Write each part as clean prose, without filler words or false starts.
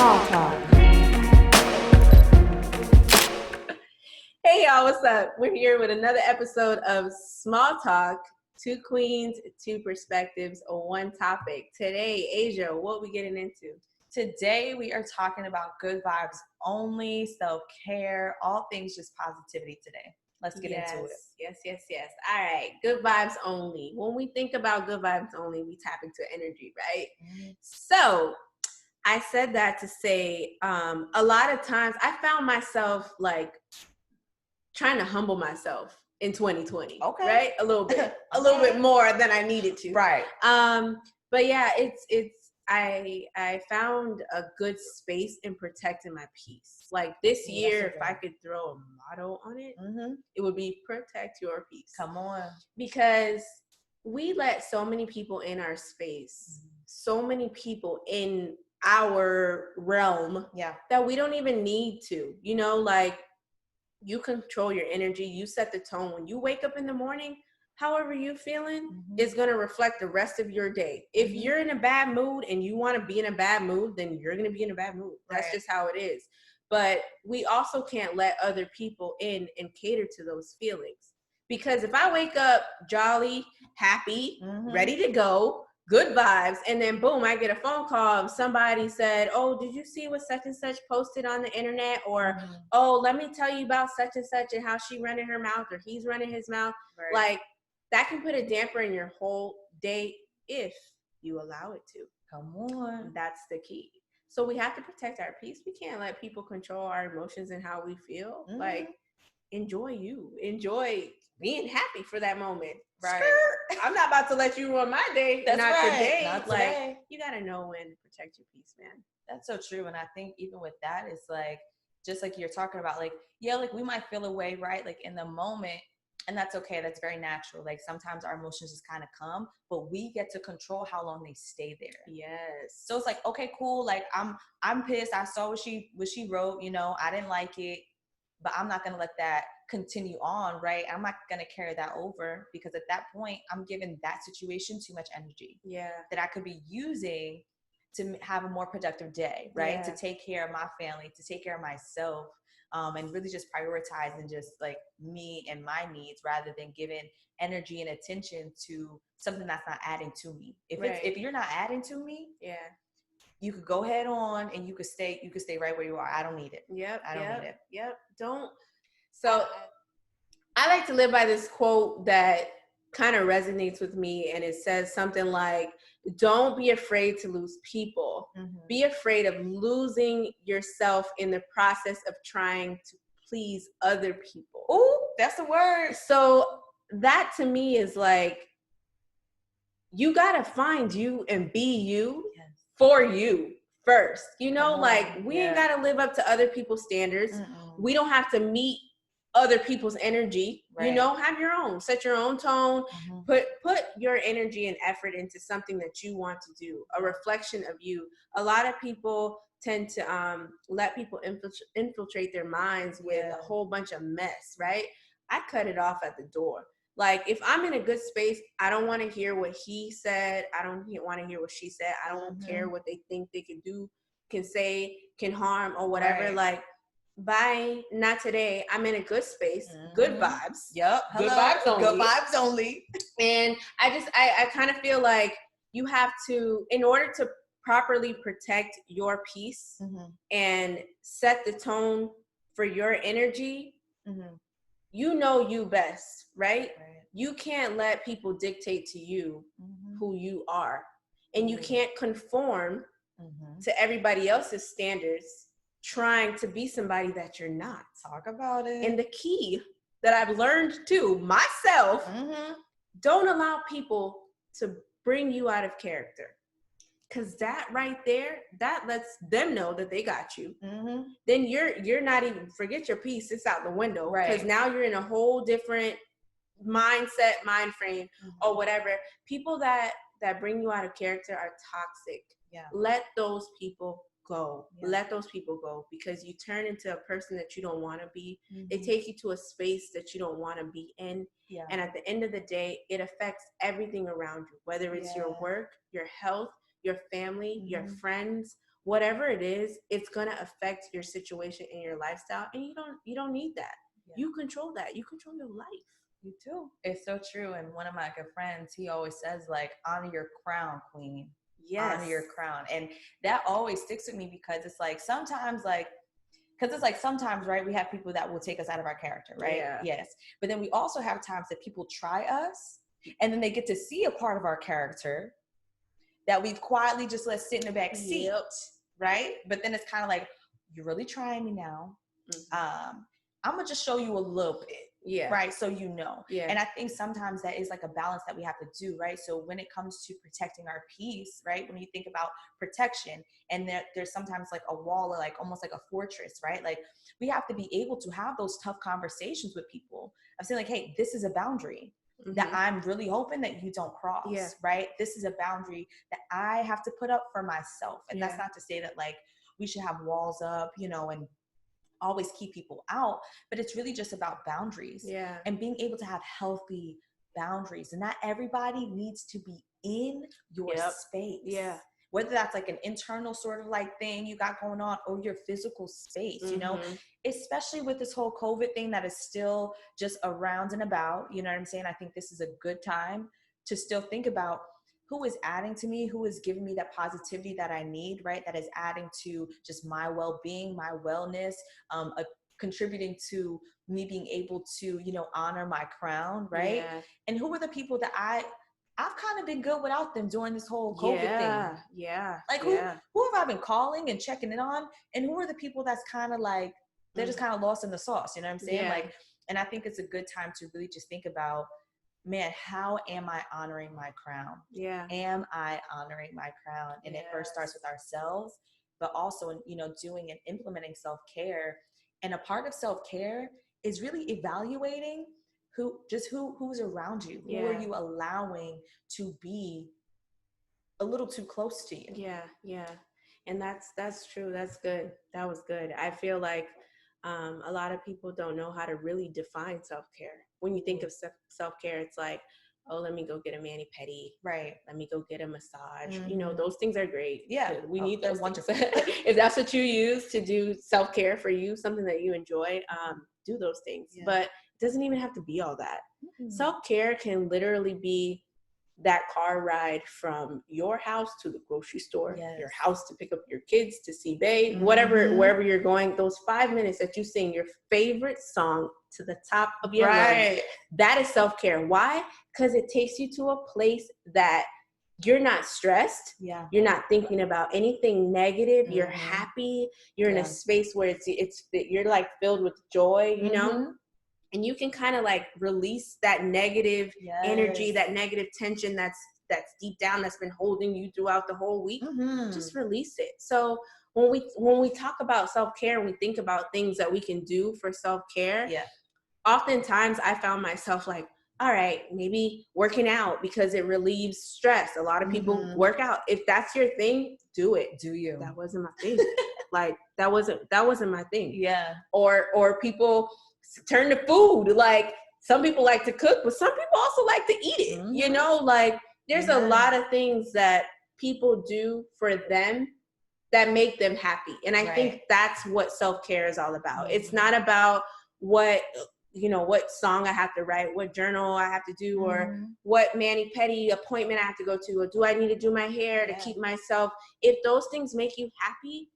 Small Talk. Hey y'all, what's up? We're here with another episode of Small Talk. Two queens, two perspectives, one topic. Today, Aisya, what we getting into? Today, we are talking about good vibes only, self-care, all things just positivity today. Let's get into it. Yes. All right, good vibes only. When we think about good vibes only, we tap into energy, right? Mm-hmm. So, I said that to say a lot of times I found myself like trying to humble myself in 2020. Okay. Right? A little bit. A little bit more than I needed to. Right. But yeah, I found a good space in protecting my peace. Like this year, if I could throw a motto on it, it would be protect your peace. Come on. Because we let so many people in our space, so many people in our realm that we don't even need to, like you control your energy, you set the tone. When you wake up in the morning, however you feeling is going to reflect the rest of your day. If you're in a bad mood and you want to be in a bad mood, then you're going to be in a bad mood. That's just how it is. But we also can't let other people in and cater to those feelings. Because if I wake up jolly, happy, ready to go, good vibes, and then boom, I get a phone call of somebody said, oh, did you see what such and such posted on the internet? Or, oh, let me tell you about such and such and how she running her mouth or he's running his mouth. Right. Like, that can put a damper in your whole day if you allow it to. Come on. That's the key. So we have to protect our peace. We can't let people control our emotions and how we feel. Like, enjoy you. Enjoy being happy for that moment. Right. I'm not about to let you ruin my day. That's not right. Today. Not today. Like, you got to know when to protect your peace, man. That's so true. And I think even with that, it's like, just like you're talking about, like, yeah, like we might feel a way, right? Like in the moment, and that's okay. That's very natural. Like sometimes our emotions just kind of come, but we get to control how long they stay there. Yes. So it's like, okay, cool. Like I'm pissed. I saw what she wrote, I didn't like it, but I'm not going to let that continue on, right? I'm not going to carry that over because at that point I'm giving that situation too much energy. Yeah. That I could be using to have a more productive day, right? Yeah. To take care of my family, to take care of myself, and really just prioritize and just like me and my needs rather than giving energy and attention to something that's not adding to me. If you're not adding to me, you could go head on and you could stay right where you are. I don't need it. I don't need it. Don't. So I like to live by this quote that kind of resonates with me, and it says something like, don't be afraid to lose people. Be afraid of losing yourself in the process of trying to please other people. Ooh, that's the word. So that to me is like, you got to find you and be you for you first. Like we ain't got to live up to other people's standards. We don't have to meet other people's energy. Have your own, set your own tone, put your energy and effort into something that you want to do, a reflection of you. A lot of people tend to let people infiltrate their minds with a whole bunch of mess, right? I cut it off at the door. Like, if I'm in a good space, I don't want to hear what he said. I don't want to hear what she said. I don't care what they think they can do, can say, can harm, or whatever. Right. Like, bye, not today. I'm in a good space, good vibes. Yep. Good vibes only. Good vibes only. And I kind of feel like you have to, in order to properly protect your peace and set the tone for your energy, you best, right? You can't let people dictate to you who you are. And you can't conform to everybody else's standards trying to be somebody that you're not. Talk about it. And the key that I've learned too, myself, don't allow people to bring you out of character. Because that right there, that lets them know that they got you. Then you're not even, forget your peace, it's out the window. Because now you're in a whole different mindset, mind frame, or whatever. People that bring you out of character are toxic. Let those people go. Let those people go, because you turn into a person that you don't want to be. They take you to a space that you don't want to be in. And at the end of the day, it affects everything around you, whether it's your work, your health, your family, your friends, whatever it is, it's going to affect your situation and your lifestyle. And you don't need that. Yeah. You control that. You control your life. You do. It's so true. And one of my good friends, he always says, like, honor your crown, queen. Yes. Honor your crown. And that always sticks with me because it's like sometimes, like, because it's like sometimes, right, we have people that will take us out of our character, right? Yeah. Yes. But then we also have times that people try us and then they get to see a part of our character that we've quietly just let sit in the back seat, yep. Right? But then it's kind of like, you're really trying me now. Mm-hmm. I'm going to just show you a little bit. Yeah. Right. So, you know, yeah. And I think sometimes that is like a balance that we have to do. Right. So when it comes to protecting our peace, right, when you think about protection and there's sometimes like a wall or like almost like a fortress, right? Like we have to be able to have those tough conversations with people. I'm saying like, hey, this is a boundary mm-hmm. that I'm really hoping that you don't cross. Yeah. Right. This is a boundary that I have to put up for myself. And that's not to say that like we should have walls up, you know, and always keep people out, but it's really just about boundaries and being able to have healthy boundaries. And not everybody needs to be in your space. Yeah. Whether that's like an internal sort of like thing you got going on or your physical space, mm-hmm. you know, especially with this whole COVID thing that is still just around and about, you know what I'm saying? I think this is a good time to still think about who is adding to me, who is giving me that positivity that I need, right? That is adding to just my well-being, my wellness, contributing to me being able to, you know, honor my crown, right? Yeah. And who are the people that I've kind of been good without them during this whole COVID thing. Yeah. Like who have I been calling and checking in on? And who are the people that's kind of like, they're just kind of lost in the sauce, you know what I'm saying? Yeah. Like, and I think it's a good time to really just think about, man, how am I honoring my crown? Yeah. Am I honoring my crown? And it first starts with ourselves, but also, you know, doing and implementing self-care. And a part of self-care is really evaluating who's around you. Who are you allowing to be a little too close to you? Yeah. Yeah. And that's true. That's good. That was good. I feel like a lot of people don't know how to really define self-care. When you think of self-care, it's like, oh, let me go get a mani-pedi. Right. Let me go get a massage. Mm-hmm. You know, those things are great. Yeah. We need those wonderful. If that's what you use to do self-care for you, something that you enjoy, do those things. Yeah. But it doesn't even have to be all that. Mm-hmm. Self-care can literally be that car ride from your house to the grocery store, your house to pick up your kids to see bae, mm-hmm. wherever you're going, those 5 minutes that you sing your favorite song to the top of your lungs, that is self-care. Why? Because it takes you to a place that you're not stressed. Yeah. You're not thinking about anything negative. Mm-hmm. You're happy. You're in a space where you're like filled with joy, you know? And you can kind of like release that negative energy, that negative tension that's deep down, that's been holding you throughout the whole week. Mm-hmm. Just release it. So when we talk about self-care, we think about things that we can do for self-care. Yeah. Oftentimes I found myself like, all right, maybe working out because it relieves stress. A lot of people work out. If that's your thing, do it. Do you? That wasn't my thing. Like that wasn't my thing. Yeah. Or people turn to food. Like some people like to cook, but some people also like to eat it. Mm-hmm. You know, like there's a lot of things that people do for them that make them happy. And I think that's what self-care is all about. Mm-hmm. It's not about what song I have to write, what journal I have to do, or what mani-pedi appointment I have to go to, or do I need to do my hair to keep myself. If those things make you happy,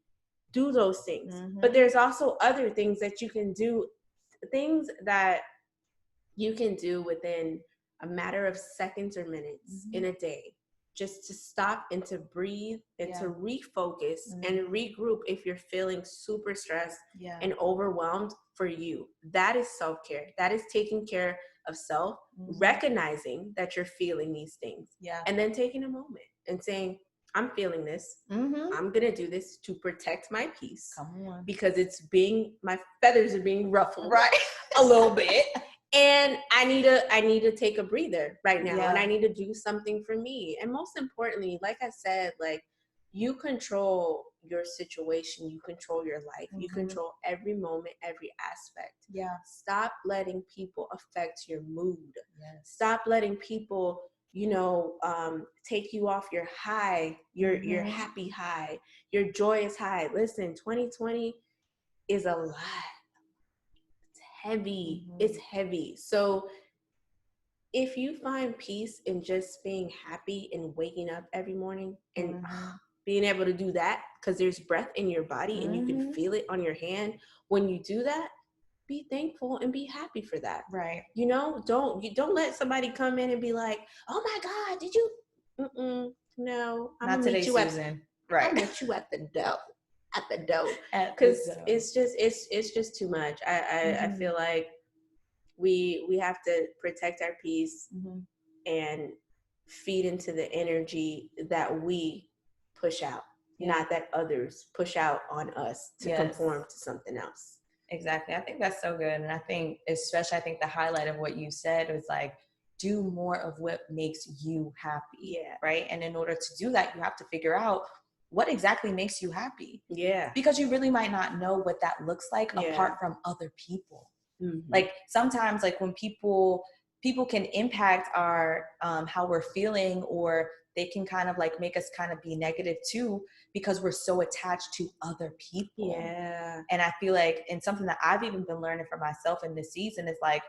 do those things. Mm-hmm. But there's also other things that you can do, things that you can do within a matter of seconds or minutes in a day, just to stop and to breathe and to refocus and regroup if you're feeling super stressed and overwhelmed. For you, that is self-care. That is taking care of self, recognizing that you're feeling these things, and then taking a moment and saying, I'm feeling this. Mm-hmm. I'm going to do this to protect my peace. Come on. Because my feathers are being ruffled a little bit. And I need to take a breather right now. And I need to do something for me. And most importantly, like I said, like you control your situation. You control your life. Mm-hmm. You control every moment, every aspect. Yeah. Stop letting people affect your mood. Yes. Stop letting people take you off your high, your happy high, your joyous high. Listen, 2020 is a lot. It's heavy. It's heavy. So if you find peace in just being happy and waking up every morning and being able to do that, because there's breath in your body and you can feel it on your hand, when you do that, be thankful and be happy for that. Right. Don't let somebody come in and be like, oh my God, did you? No, I'm not today, Susan. Right. I'm with you at the dough. Because it's just too much. I feel like we have to protect our peace and feed into the energy that we push out, not that others push out on us to conform to something else. Exactly. I think that's so good. And I think, especially, the highlight of what you said was like, do more of what makes you happy. Yeah. Right. And in order to do that, you have to figure out what exactly makes you happy. Yeah. Because you really might not know what that looks like apart from other people. Like sometimes, like when people can impact our how we're feeling, or they can kind of like make us kind of be negative too, because we're so attached to other people. Yeah. And I feel like, and something that I've even been learning for myself in this season is like,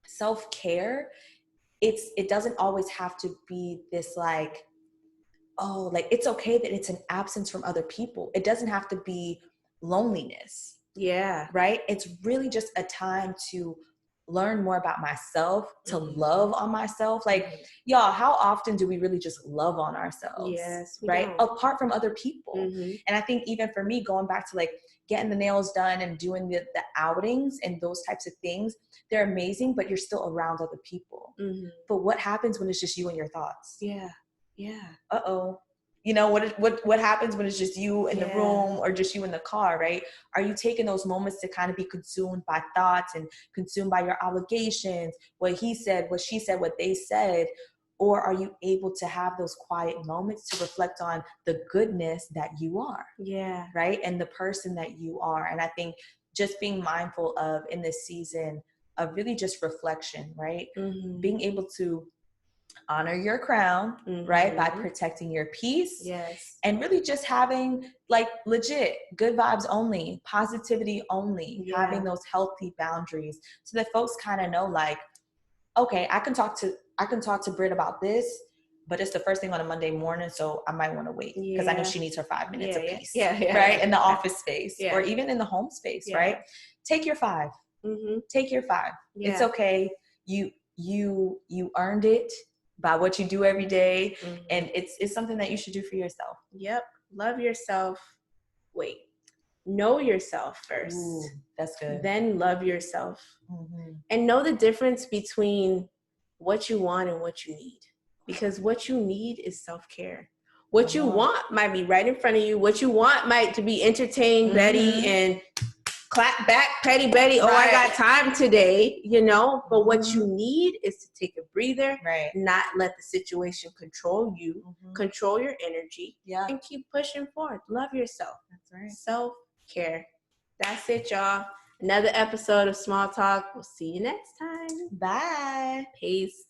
self-care, it doesn't always have to be this like, oh, like it's okay that it's an absence from other people. It doesn't have to be loneliness. Yeah. Right? It's really just a time to learn more about myself, to love on myself. Like, y'all, how often do we really just love on ourselves? Yes. Right? Apart from other people. And I think even for me, going back to like getting the nails done and doing the outings and those types of things, they're amazing, but you're still around other people. But what happens when it's just you and your thoughts? Yeah. Yeah. Uh-oh. You know, what happens when it's just you in the room or just you in the car, right? Are you taking those moments to kind of be consumed by thoughts and consumed by your obligations, what he said, what she said, what they said? Or are you able to have those quiet moments to reflect on the goodness that you are? Yeah. Right? And the person that you are. And I think just being mindful of in this season of really just reflection, right? Being able to honor your crown, right? By protecting your peace. Yes. And really just having like legit good vibes only, positivity only, having those healthy boundaries so that folks kind of know like, okay, I can talk to Britt about this, but it's the first thing on a Monday morning, so I might want to wait because I know she needs her 5 minutes of peace, right? In the office space or even in the home space, right? Take your 5. Take your 5. It's okay. You earned it by what you do every day. And it's something that you should do for yourself. Yep. Love yourself. Wait. Know yourself first. Ooh, that's good. Then love yourself. And know the difference between what you want and what you need. Because what you need is self-care. What you want might be right in front of you. What you want might to be entertained, Betty, and clap back, Petty Betty. Oh, I got time today, But what you need is to take a breather, not let the situation control you, control your energy, and keep pushing forward. Love yourself. That's right. Self-care. That's it, y'all. Another episode of Small Talk. We'll see you next time. Bye. Peace.